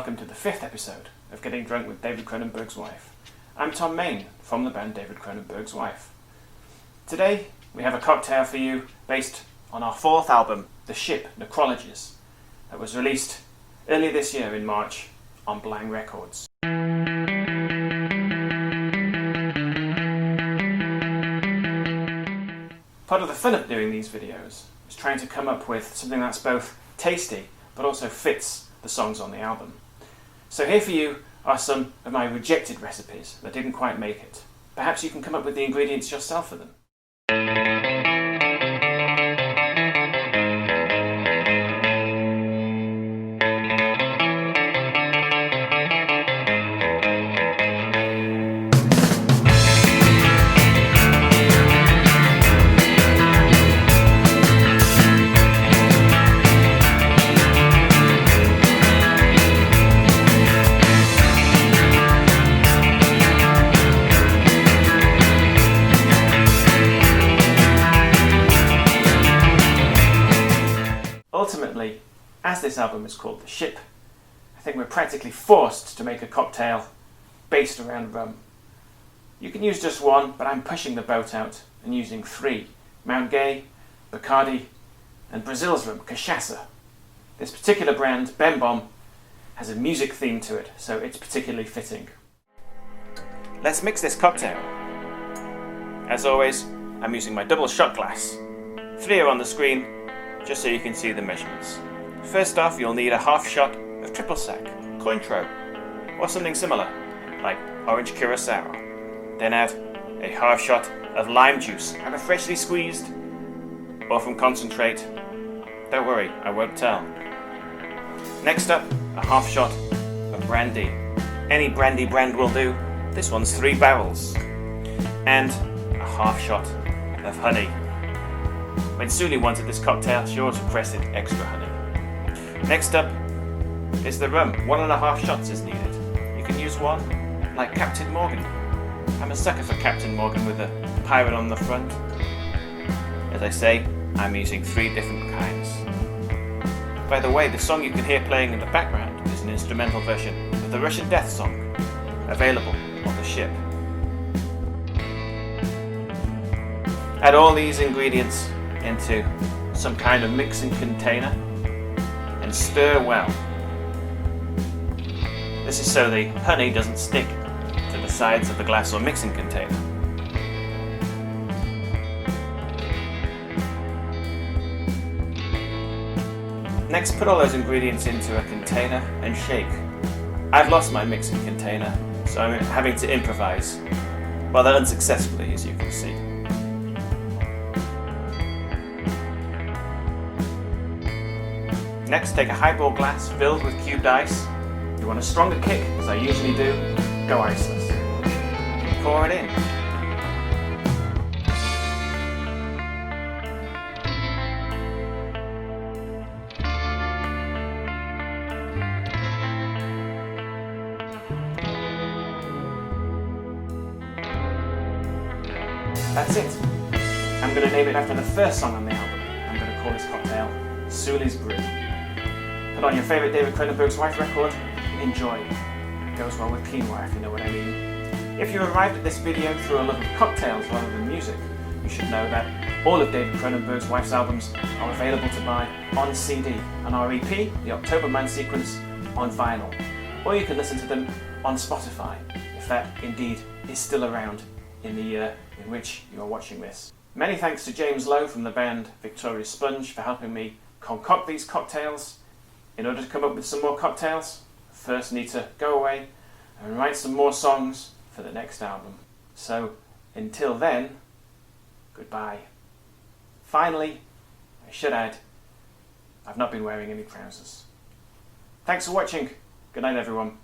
welcome to the 5th episode of Getting Drunk with David Cronenberg's Wife. I'm Tom Main from the band David Cronenberg's Wife. Today we have a cocktail for you based on our 4th album, The Ship Necrologies, that was released earlier this year in March on Blang Records. Part of the fun of doing these videos is trying to come up with something that's both tasty but also fits the songs on the album. So here for you are some of my rejected recipes that didn't quite make it. Perhaps you can come up with the ingredients yourself for them. Ultimately, as this album is called The Ship, I think we're practically forced to make a cocktail based around rum. You can use just one, but I'm pushing the boat out and using 3: Mount Gay, Bacardi, and Brazil's rum, Cachaça. This particular brand, Bem Bom, has a music theme to it, so it's particularly fitting. Let's mix this cocktail. As always, I'm using my double shot glass. 3 are on the screen, just so you can see the measurements. First off, you'll need a half shot of triple sec, Cointreau, or something similar, like orange curacao. Then add a half shot of lime juice, either freshly squeezed or from concentrate. Don't worry, I won't tell. Next up, a half shot of brandy. Any brandy brand will do. This one's 3 barrels. And a half shot of honey. When Suli wanted this cocktail, she always requested extra honey. Next up is the rum. 1.5 shots is needed. You can use one, like Captain Morgan. I'm a sucker for Captain Morgan with a pirate on the front. As I say, I'm using 3 different kinds. By the way, the song you can hear playing in the background is an instrumental version of the Russian Death Song, available on The Ship. Add all these ingredients into some kind of mixing container and stir well. This is so the honey doesn't stick to the sides of the glass or mixing container. Next, put all those ingredients into a container and shake. I've lost my mixing container, so I'm having to improvise, rather unsuccessfully, as you can see. Next, take a highball glass filled with cubed ice. If you want a stronger kick, as I usually do, go iceless. Pour it in. That's it. I'm going to name it after the first song on the album. I'm going to call this cocktail Suli's Brew. Put on your favourite David Cronenberg's Wife record, enjoy. It goes well with quinoa, if you know what I mean. If you arrived at this video through a love of cocktails rather than music, you should know that all of David Cronenberg's Wife's albums are available to buy on CD, and our EP, the October Man Sequence, on vinyl. Or you can listen to them on Spotify, if that indeed is still around in the year in which you are watching this. Many thanks to James Lowe from the band Victoria's Sponge for helping me concoct these cocktails. In order to come up with some more cocktails, I first need to go away and write some more songs for the next album. So, until then, goodbye. Finally, I should add, I've not been wearing any trousers. Thanks for watching. Good night, everyone.